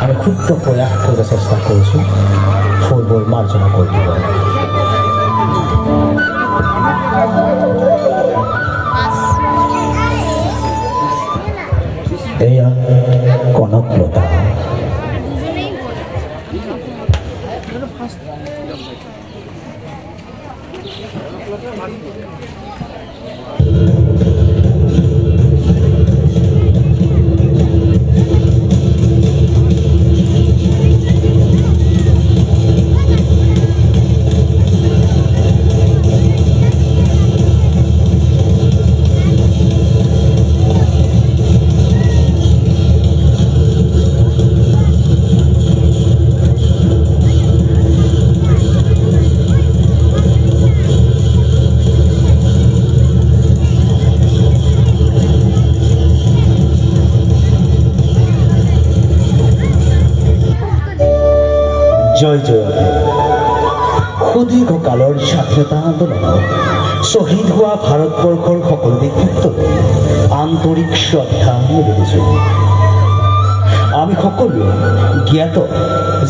আমি ক্ষুদ্ৰ প্ৰয়াস কৰিব চেষ্টা কৰিছোঁ ফুলবোৰ মাৰ্জনা কৰিব। এয়া কনকলতা। জয় জয়তে সুদীৰ্ঘ কালৰ স্বাধীনতা আন্দোলনত শ্বহীদ হোৱা ভাৰতবৰ্ষৰ সকলো দেশভক্তলৈ আন্তৰিক শ্ৰদ্ধা নিবেদিছোঁ। আমি সকলোৱে জ্ঞাত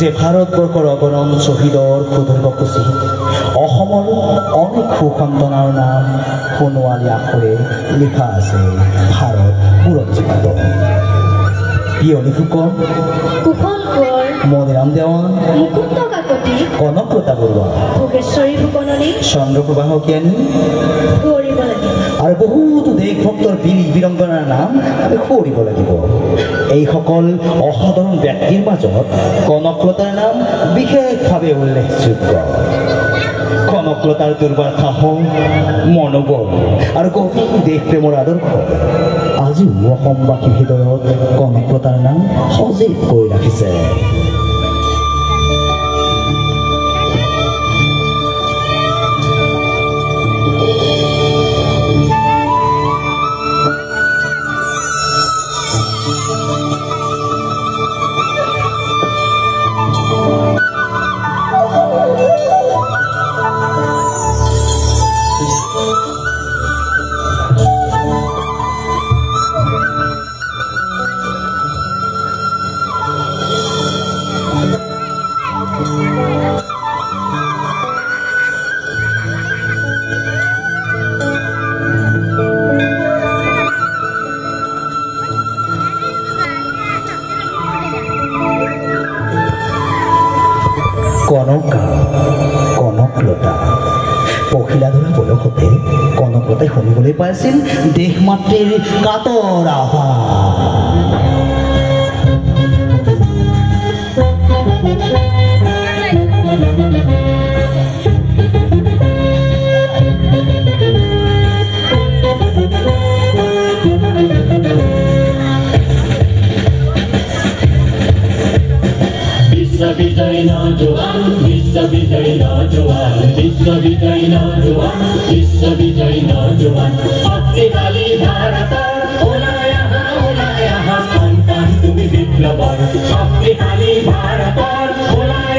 যে ভাৰতবৰ্ষৰ অগণন শ্বহীদৰ সুদীৰ্ঘসূচী অসমৰ অনেক সুসন্তানৰ নাম সোণোৱালী আখৰে লিখা আছে ভাৰত বুৰঞ্জীত। পিয়লি ফুকন, কুশল কোঁৱৰ, মণিৰাম দেৱান, মুকুন্দ কাকতি, কনকলতা বৰুৱা, ভোগেশ্বৰী ফুকননী, চন্দ্ৰপ্ৰভা শইকীয়ানী সোঁৱৰিব লাগিব আৰু বহুতো দেশভক্তৰ বীৰ বীৰংগনাৰ নাম আমি সোঁৱৰিব লাগিব। এইসকল অসাধাৰণ ব্যক্তিৰ মাজত কনকলতাৰ নাম বিশেষভাৱে উল্লেখযোগ্য। কনকলতাৰ দুৰ্বাৰ সাহস, মনোবল আৰু গভীৰ দেশপ্ৰেমৰ আদৰ্শ আজিও অসমবাসীৰ হৃদয়ত কনকলতাৰ নাম সজীৱ কৰি ৰাখিছে। কনকলতা পখিলা ধৰা বয়সতে কনকলতাই শুনিবলৈ পাইছিল দেশ মাতৃৰ কাতৰ আহ্বান। বিশ্ববিজয়ী নৌজোয়ান, বিশ্ববিজয়ী নৌজোয়ান, বিশ্ববিজয়ী নৌজোয়ান, বিশ্ববিজয়ী নৌজোয়ান, শক্তিশালী ভাৰতৰ ওলাই আহা সন্তান তুমি বিপ্লৱৰ, শক্তিশালী ভাৰতৰ ওলাই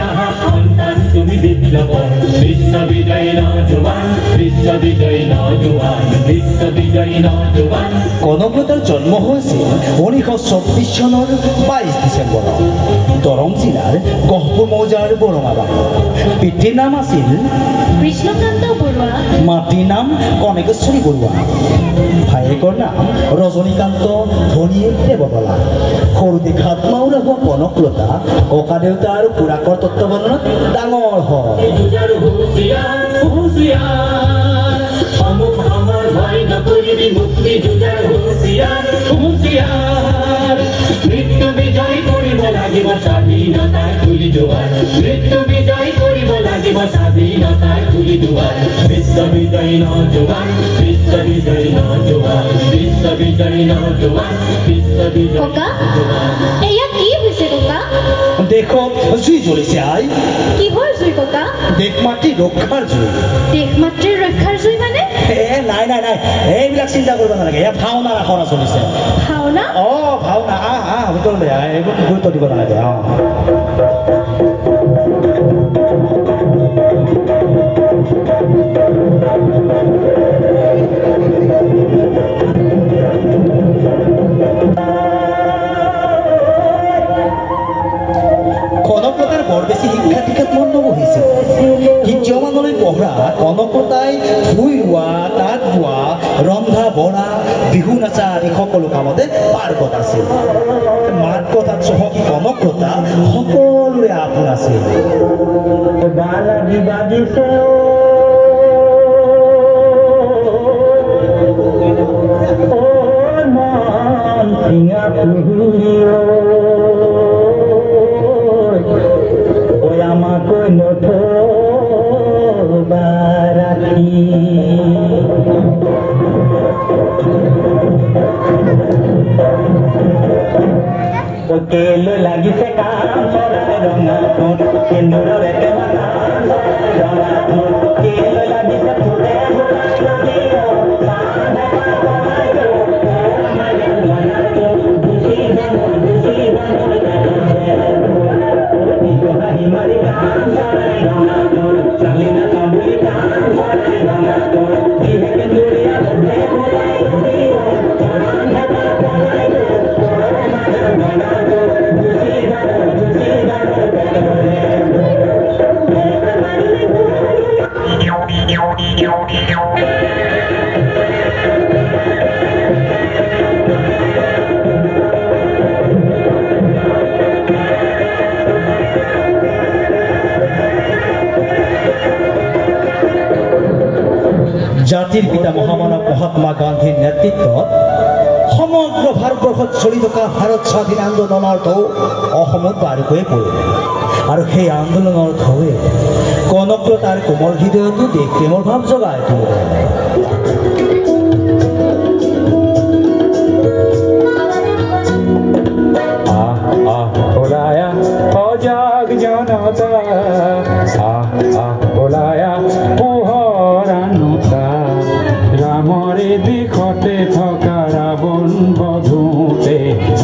আহা সন্তান তুমি বিপ্লৱৰ, বিশ্ববিজয়ী নৌজোৱান, বিশ্ববিজয়ী নৌজোৱান, বিশ্ববিজয়ী নৌজোৱান। কনকলতাৰ জন্ম হৈছিল 1924 চনৰ 22 ডিচেম্বৰত দৰং জিলাৰ গহপুৰ মৌজাৰ বৰঙাবাৰীত। পিতৃৰ নাম আছিল কৃষ্ণকান্ত বৰুৱা, মাতৃৰ নাম কনকেশ্বৰী বৰুৱা, ভায়েকৰ নাম ৰজনীকান্ত, ভনীয়েক দেৱকলা। সৰুতে ঘাট মাউৰা হোৱা কনকলতা ককা দেউতা আৰু খুৰাকৰ তত্বাৱধানত ডাঙৰ হয়। মৃত্যু বিজয় কৰিব লাগিব স্বাধীনতাৰ খুলি দুৱাৰ, মৃত্যু বিজয় কৰিব লাগিব স্বাধীনতাৰ খুলি দুৱাৰ, বিশ্ববিজয়ী নৌজোৱান, বিশ্ববিজয়ী নৌজোৱান, বিশ্ববিজয়ী নৌজোৱান, বিশ্ববিজয়ী ককা এয়া কি হৈছে ককা? দেশত জুই জ্বলিছে আই। কিহৰ জুই ককা? দেশ মাতৃ ৰক্ষাৰ জুই। দেশ মাতৃৰ ৰক্ষাৰ জুই মানে? নাই নাই নাই, এইবিলাক চিন্তা কৰিব নালাগে। এয়া ভাওনা ৰাখৰা চলিছে। ভাওনা? ভাওনা ভিতৰলৈ এইবোৰ গুৰুত্ব দিব নালাগে। বেছি শিক্ষা দীক্ষাত মন নবহিছিল কিয় পঢ়া কনকলতাই ভুই ৰোৱা তাঁত বোৱা ৰন্ধা বঢ়া বিহু নাচা আদি সকলো কামতে পাৰ্গত আছিল মাত কথাত চহকী কনকলতা সকলোৰে আপোন আছিল Hotel lagi sekarang sore rongatun kendura rete mana sore rongatun hotel lagi sepure জাতিৰ পিতা মহামানৱ মহাত্মা গান্ধীৰ নেতৃত্বত সমগ্ৰ ভাৰতবৰ্ষত চলি থকা ভাৰত স্বাধীন আন্দোলনৰ ঢৌ অসমত বাৰুকৈ পৰিলে আৰু সেই আন্দোলনৰ ঢৌৱে কনকলতাৰ কোমল হৃদয়তো দেশ প্ৰেমৰ ভাৱ জগাই তুলিলে ওলায়া সজাগ জনতা ওলায়া পোহৰানুতা ৰামৰে দিশতে থকা ৰাৱণ বধূতে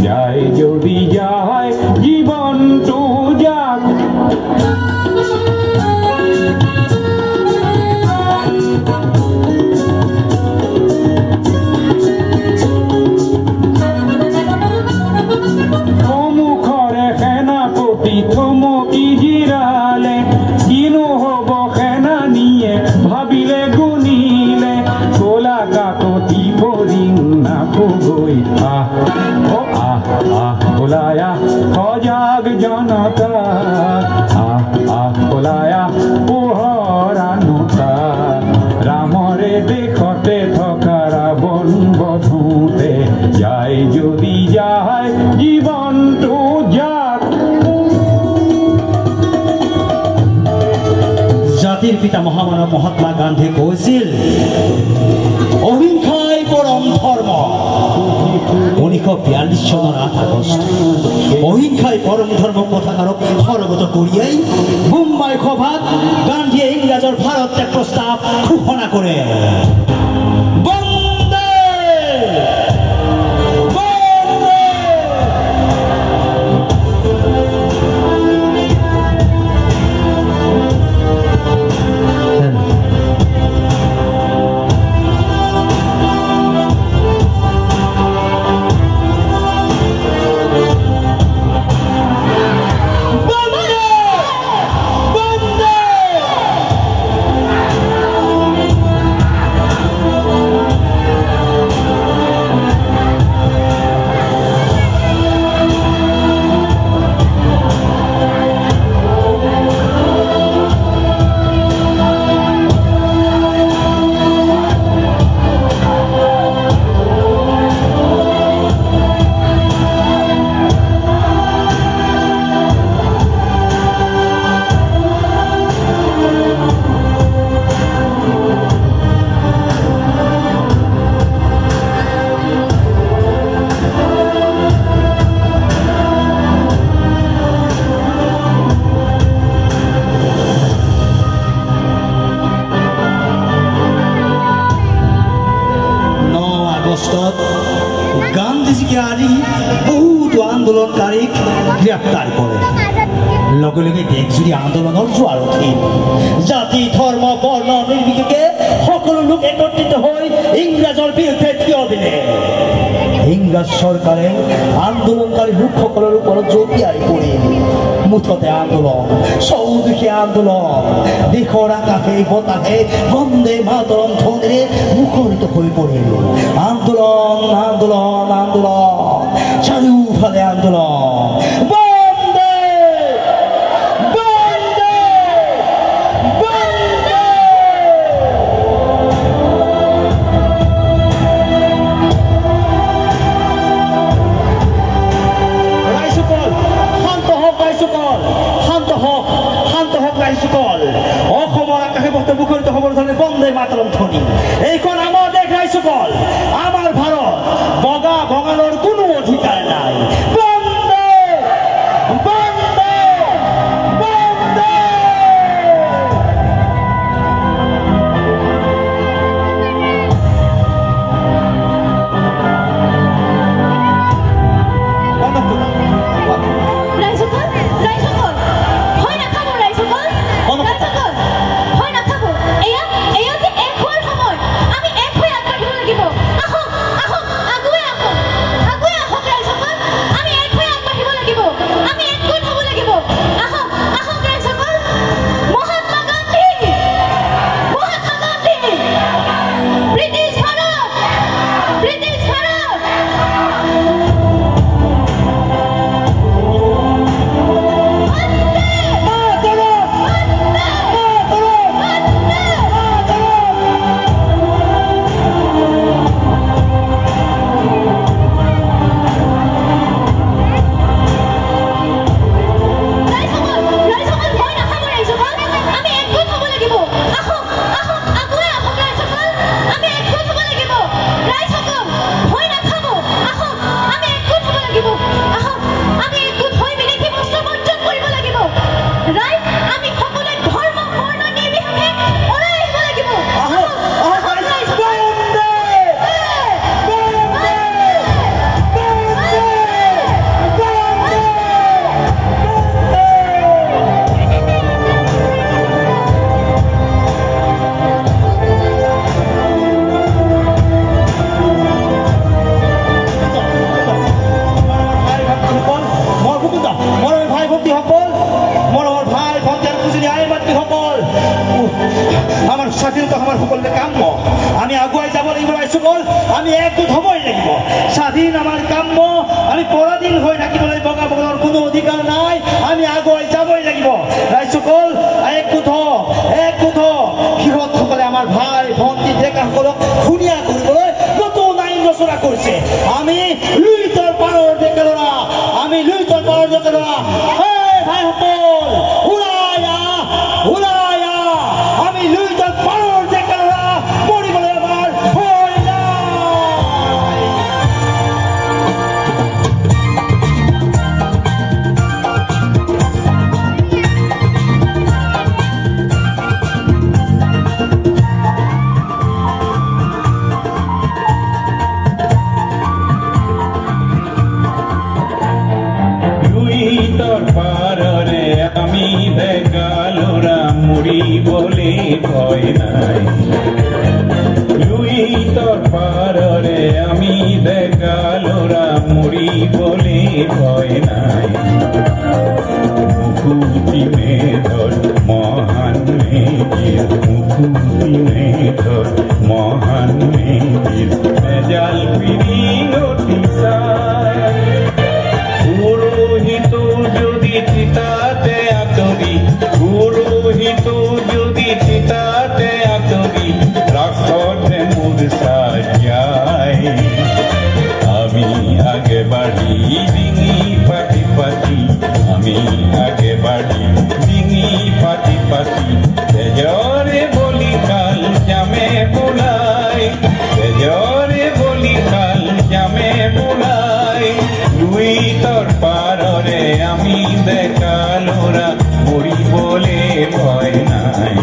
যায় যদি যায় জীৱনটো যাক থমকি জিৰালে কিনো হব সেনা নিয়ে ভাবিলে গুণিলে কলা কাকতি পৰিং নাকগৈ ওলায়া সজাগ জনতা ওলায়া পোহৰানুতা ৰামৰে দেশতে থকা ৰাৱণ বধূতে যায় যদি যায় জীৱনটো যাক জাতিৰ পিতা মহামানৱ মহাত্মা গান্ধী কৈছিল অহিংসাই পৰম ধৰ্ম 1942 চনৰ 8 আগষ্ট অহিংসাই পৰম ধৰ্ম পতাকাক সৰ্বত কৰিয়াই মুম্বাই সভাত গান্ধীয়ে ইংৰাজৰ ভাৰত ত্যাগ প্ৰস্তাৱ ঘোষণা কৰে গান্ধীজিকে আদি বহুতো আন্দোলনকাৰীক গ্ৰেপ্তাৰ কৰে লগে লগে দেশজুৰি আন্দোলনৰ জোৱাৰ উঠিল জাতি ধৰ্ম বৰ্ণ নিৰ্বিশেষে সকলো লোক একত্ৰিত হৈ ইংৰাজৰ বিৰুদ্ধে থিয় দিলে ইংৰাজ চৰকাৰে আন্দোলনকাৰী লোকসকলৰ ওপৰত জঁপিয়াই পৰিল। মুঠতে আন্দোলন, চৌদিশে আন্দোলন, দেশৰ আকাশে বতাহে বন্দে মাতৰম ধ্বনিৰে মুখৰিত হৈ পৰিল। আন্দোলন আন্দোলন আন্দোলন, চাৰিওফালে আন্দোলন। বন্দে বন্দে বন্দে। ৰাইজসকল শান্ত হওক, ৰাইজসকল শান্ত হওক, শান্ত হওক ৰাইজসকল। অসমৰ আকাশে বতাহে মুখৰিত হ'বৰ ধৰণে বন্দে মাতৰম ধ্বনি। এইখন আমাৰ দেশ ৰাইজসকল, আমাৰ ভাৰত। বগা ভঙালৰ কোনো অধিকাৰ নাই। বন্দে বন্দে বন্দে। ৰাইজসকল, ৰাইজসকল, ভয় নাখাব ৰাইজসকল, ৰাইজসকল, ভয় নাখাব। এয়া এয়া যে এক হোৱাৰ সময়। আমি এক হৈ আগবাঢ়িব লাগিব। আহক আহক, আগুৱাই আহক, আগুৱাই আহক ৰাইজসকল। আমি এক হৈ আগবাঢ়িব লাগিব। আমি একগোট হ'ব লাগিব। আহক আহক ৰাইজসকল। Mahatma Gandhi, Mahatma Gandhi, British Bharat, British Bharat. আমার স্বাধীনতা আমার সকলের কাম্য। আমি আগুয়াই যাব লাগিব রাইজসকল। আমি একগোট হবই লাগিব। স্বাধীন আমার কাম্য। আমি পরাধীন হয়ে থাকিবলৈ বগা বগলৰ কোনো অধিকাৰ নাই। আমি আগুৱাই যাবই লাগিব ৰাইজসকল। একগোট হওক, একগোট হওক। সিহঁতসকলে আমাৰ ভাই ভণ্টি ডেকাসকলক ধুনীয়া কৰিবলৈ নতুন আইন ৰচনা কৰিছে। আমি লুইতৰ পাৰৰ ডেকা ল'ৰা, আমি লুইতৰ পাৰৰ ডেকা ল'ৰা। ভাইসকল ওলাই আহ, ওলাই আহ। আমি লুইতৰ পাৰৰ ডেকা ল'ৰা, মৰিবলৈ আমাৰ ভয় নাই। লুইতৰ পাৰৰে আমি ডেকা ল'ৰা মৰিবলৈ ভয় নাই। লুইতৰ পাৰৰে আমি ডেকা ল'ৰা মৰিবলৈ ভয় নাই। মুকুতি মেধৰ মহান মেঘিৰ, মুকুতি মেধৰ মহান মেঘিৰ এজাল পিৰি নটি চাই। পুৰোহিতো যদি চিতাতে আঁতৰি, পুৰোহিতো যদি চিতাতে আঁতৰি ৰাসতে মোৰ সাজাই। আমি আগে বাঢ়ি ডিঙি পাতি পাতি, আমি আগে বাঢ়ি ডিঙি পাতি পাতি তেজৰে বলি কাল জামে বোলাই, তেজৰে বলি কাল জামে বোলাই। লুইতৰ পাৰৰে আমি ডেকা ল'ৰা মৰিবলৈ ভয় নাই।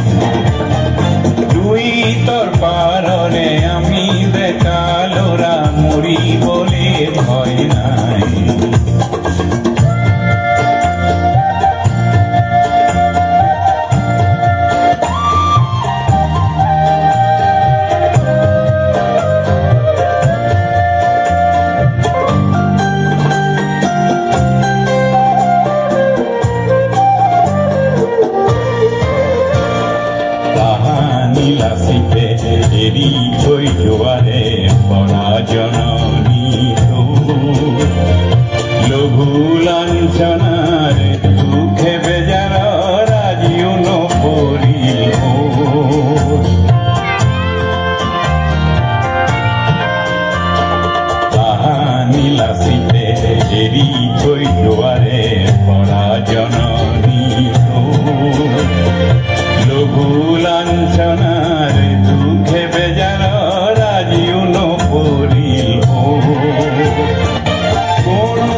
লুইতৰ পাৰৰে আমি ডেকা ল'ৰা মৰিবলৈ ভয় নাই। লঘু লাঞ্ছনাৰে দুখে বেজাৰৰ আজিও নপৰিল তাহানি লাচিতে এৰি থৈ যোৱাৰে পৰা জননী লঘু লাঞ্ছনাৰে দুখে বেজাৰৰ আজিও নপৰিল কোনো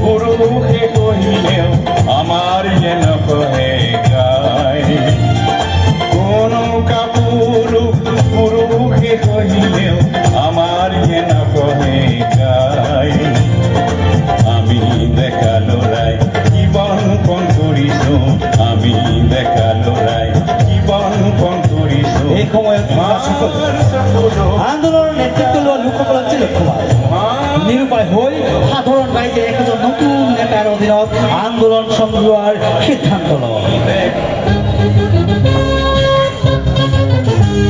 পুৰুষে কহিলেও আমাৰ যেন কহে গায় কোনো পুৰুষে কহিলেও আমাৰ যেন কহে গায় আমি ডেকা ল'ৰাই জীৱন পণ কৰিছোঁ আমি ডেকা ল'ৰাই জীৱন পণ কৰিছোঁ এই সময়ত আন্দোলনৰ নেতৃত্ব লোৱা লোকসকল আছিল লক্ষ্যবাদ নিৰুপায় হৈ সাধাৰণ ৰাইজে একজন নতুন নেতাৰ অধীনত আন্দোলন চলোৱাৰ সিদ্ধান্ত লয়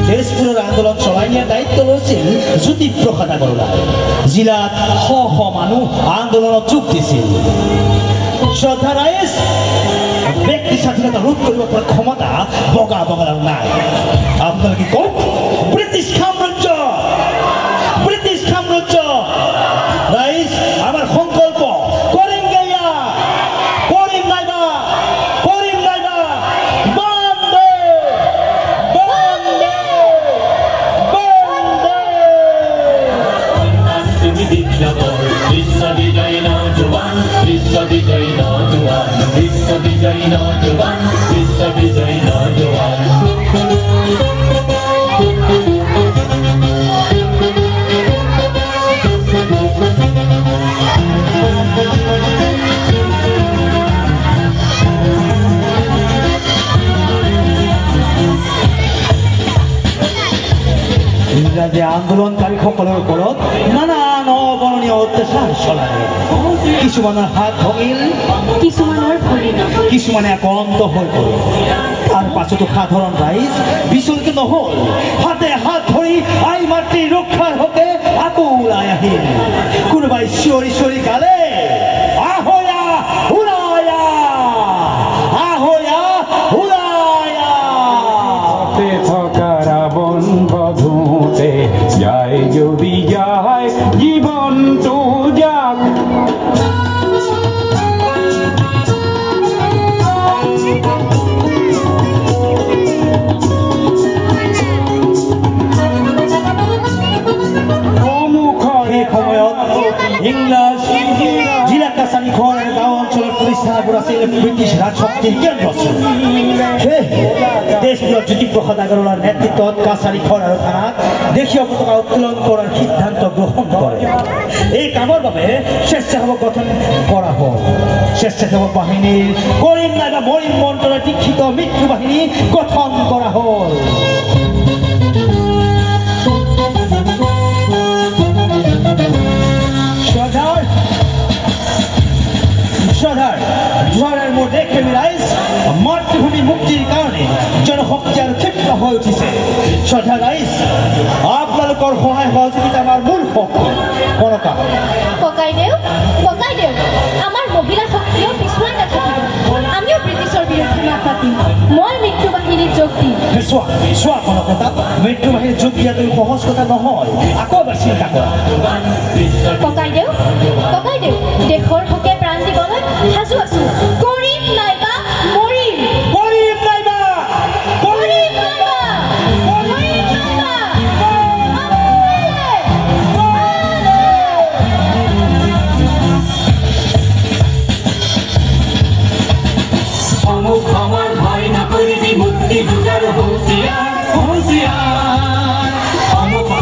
তেজপুৰৰ আন্দোলন চলাই নিয়াৰ দায়িত্ব লৈছিল জ্যোতিপ্ৰসাদ আগৰৱালাই জিলাত শ শ মানুহ আন্দোলনত যোগ দিছিল শ্ৰদ্ধা ৰাইজ ব্যক্তি স্বাধীনতা ৰোধ কৰিব পৰা ক্ষমতা বগা বগাৰ নাই আপোনালোকে কওক ব্ৰিটিছ সাম্ৰাজ্য ৰাইজ আমাৰ সংকল্প কৰিম নাইবা বন্দে বিশ্ববিজয়ী নৌজোৱান বিশ্ববিজয়ী নৌজোৱান বিশ্ববিজয়ী নৌজোৱান বিশ্ববিজয়ী নৌজোৱান ইংৰাজী আন্দোলনকাৰীসকলৰ ওপৰত নানান অবৰ্ণনীয় অত্যাচাৰ চলালে কিছুমানৰ হাত ভাঙিল কিছুমানে আক্ৰান্ত হৈ পৰিল তাৰ পাছতো সাধাৰণ ৰাইজ বিচলিত নহল হাতে হাত ধৰি আই মাতৃৰ ৰক্ষাৰ হকে আকৌ ওলাই আহিল কোনোবাই চিঞৰি চিঞৰি গালে আহয়া ওলায়া থকা ৰাৱণ বধূতে যায় যদি যায় জীৱনটো যাক ইংৰাজ জিলা কাছাৰীখন গাঁও অঞ্চলৰ পুলিচ থানাবোৰ আছিল ব্ৰিটিছ ৰাজশক্তিৰ কেন্দ্ৰ আছিল তেজপুৰৰ জ্যোতিপ্ৰসাদ আগৰৱালাৰ নেতৃত্বত কাছাৰীখন আৰু থানাত দেশীয় পতাকা উত্তোলন কৰাৰ সিদ্ধান্ত গ্ৰহণ কৰে এই কামৰ বাবে স্বেচ্ছাসেৱক গঠন কৰা হ'ল স্বেচ্ছাসেৱক বাহিনীৰ কৰিম নাইবা মৰিম মন্ত্ৰৰে দীক্ষিত মৃত্যু বাহিনী গঠন কৰা হ'ল জোৱাৰৰ মোৰ দেশপ্ৰেমী ৰাইজ মাতৃভূমি মুক্তিৰ কাৰণে জনশক্তি আৰু ক্ষেত্ৰ হৈ উঠিছে শ্ৰদ্ধা ৰাইজ আপোনালোকৰ সহায় সহযোগিতা আমাৰ মূল শক্তি কনকা ককাইদেউ আমাৰ মহিলা শক্তিও পিছুৱাই নাথাকিব আমিও ব্ৰিটিছৰ বিৰুদ্ধে মাত মাতিম মই মৃত্যু বাহিনীত যোগ দিম চোৱা কনকতা মৃত্যু বাহিনীত যোগ দিয়াটো সহজ কথা নহয় আকৌ এবাৰ চিন্তা কৰা ককাইদেউ দেশৰ হকে প্ৰাণ দিবলৈ সাজু আছো কৰিম নাইবা মৰিম আমার ভয় না করিবি মুক্তি যুগের হুঁশিয়ার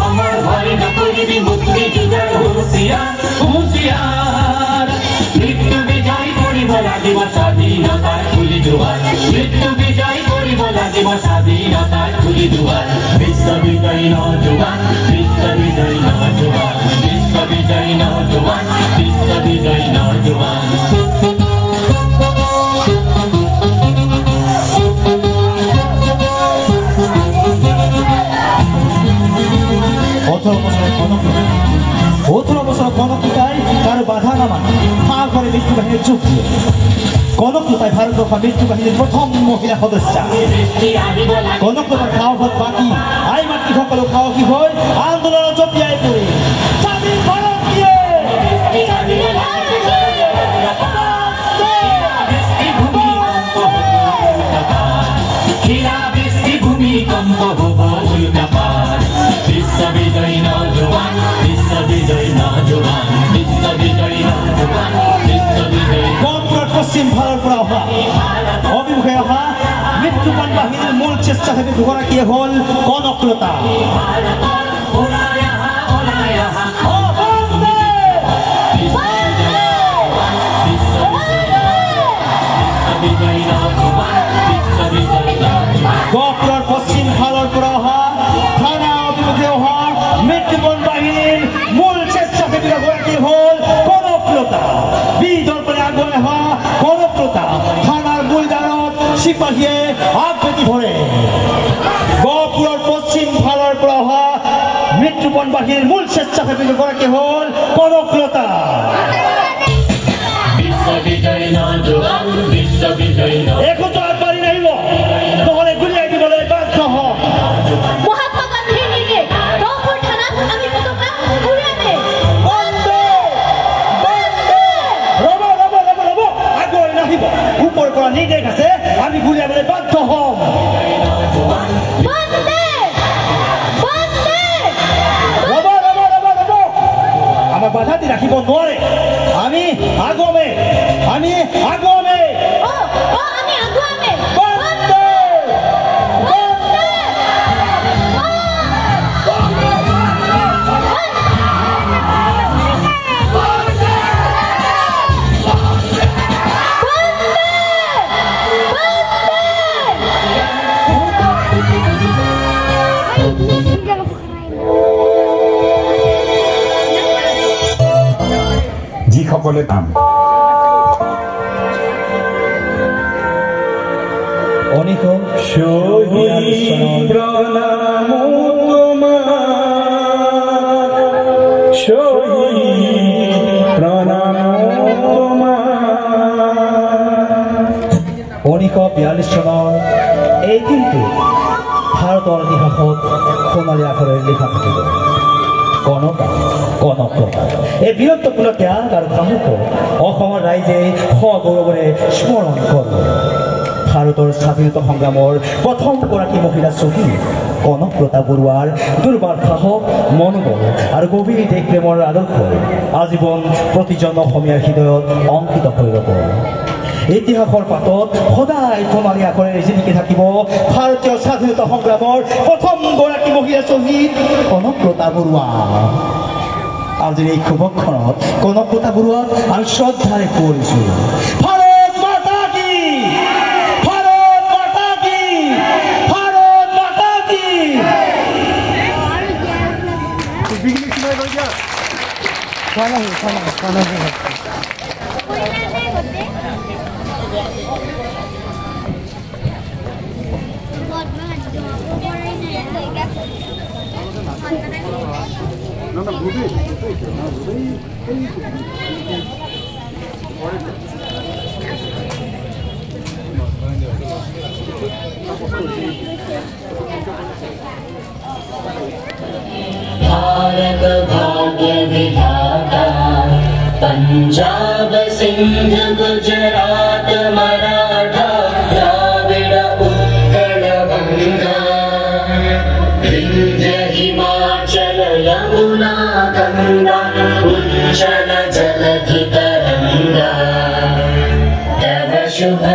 আমার ভয় না করিবি মুক্তি যুগের হুঁশিয়ার মৃত্যু বিজয় করিব লাগিব স্বাধীনতার খুলি দুয়ার মৃত্যু বিজয় করিব লাগিব স্বাধীনতার খুলি দুয়ার বিশ্ববিজয়ী নৌজোৱান বিশ্ববিজয়ী নৌজোৱান বিশ্ববিজয়ী নৌজোৱান বিশ্ববিজয়ী নৌজোৱান 18 বছৰৰ কনক পিতাই বাধা নামানি হা করে মৃত্যু বাহিনীর যোগ দিয়ে কনকলতায় ভারতবর্ষ মৃত্যু বাহিনীর প্রথম মহিলা সদস্য কনকলতার খাওয়া হত বাকি আই মাতৃসকলক খাওয়া কি হয় আন্দোলন জপিয়াই পড়ে স্বাধীন ভারত দিয়ে ভূমিকম্প হব উল্কাপাত বিশ্ববিজয়ী নজওয়ান বিশ্ববিজয়ী নজওয়ান বিশ্ববিজয়ী নজওয়ান বিশ্ববিজয়ী গহপুৰৰ পশ্চিম ফালৰ পৰা অহা অভিমুখে অহা মৃত্যুপান বাহিনীৰ মূল স্বেচ্ছাসেৱী দুগৰাকীয়ে হ'ল কনকলতা গহপুৰৰ পশ্চিম ফালৰ পৰা অহা থানা অভিমুখে অহা মৃত্যুপান বাহিনীৰ মূল স্বেচ্ছাসেৱী দুগৰাকী হ'ল কনকলতা বিদৰ পৰা আগুৱাই অহা কনকলতা থানাৰ মূলদ্বাৰত চিপাহীয়ে আগভেটি ধৰে গহপুৰৰ পশ্চিম ফালৰ পৰা অহা মৃত্যুপান বাহিনীৰ মূল স্বেচ্ছাসেৱী দুগৰাকী হ'ল কনকলতা বিশ্ববিজয়ী নজওয়ান বিশ্ববিজয়ী একোটো আগবাঢ়ি নাহিব নহ'লে গুলিয়াই দিবলৈ বাধ্য হম মহাত্মা গান্ধীৰ নিৰ্দেশ গহপুৰ থানাত আমি পতাকা উৰুৱামে ৰ'ব আগুৱাই নাহিব ওপৰৰ পৰা নিৰ্দেশ আছে আমি গুলিয়াবলৈ বাধ্য হম আমাক বাধা দি ৰাখিব নোৱাৰে আমি আগুৱামে আমি আগুৱামে যিসকলে কাম অনিক শহীদ প্ৰণাম তোমাৰ শহীদ প্ৰণাম তোমাৰ অনিক 42 চনৰ এই দিনটো ভাৰতৰ ইতিহাসত সোণালী আখৰেৰে লিখা থাকিব কনকলতা এই বীৰত্বপূৰ্ণ ত্যাগ আৰু সাহসক অসমৰ ৰাইজে সগৌৰৱেৰে স্মৰণ কৰে ভাৰতৰ স্বাধীনতা সংগ্ৰামৰ প্ৰথমগৰাকী মহিলা শ্বহীদ কনকলতা বৰুৱাৰ দুৰ্বাৰ সাহস মনোবল আৰু গভীৰ দেশপ্ৰেমৰ আদৰ্শই আজীৱন প্ৰতিজন অসমীয়াৰ হৃদয়ত অংকিত হৈ ৰ'ব ইতিহাসৰ পাতত সদায় সোণালী আখৰেৰে জিলিকি থাকিব ভাৰতীয় স্বাধীনতা সংগ্ৰামৰ প্ৰথমগৰাকী মহিলা শ্বহীদ কনকলতা বৰুৱা আজিৰ এই শুভক্ষণত কনকলতা বৰুৱাক আমি শ্ৰদ্ধাৰে কৰিছোঁ ভাৰত মাতা কি ভাৰত মাতা কি ভাৰত মাতা কি भारत भाग्य विधाता पंजाब सिंध गुजरात मराठा द्राविड़ उत्कल गंगा विंध्य हिमाचल यमुना गंगा उच्चल जलधि तरंगा तव शुभ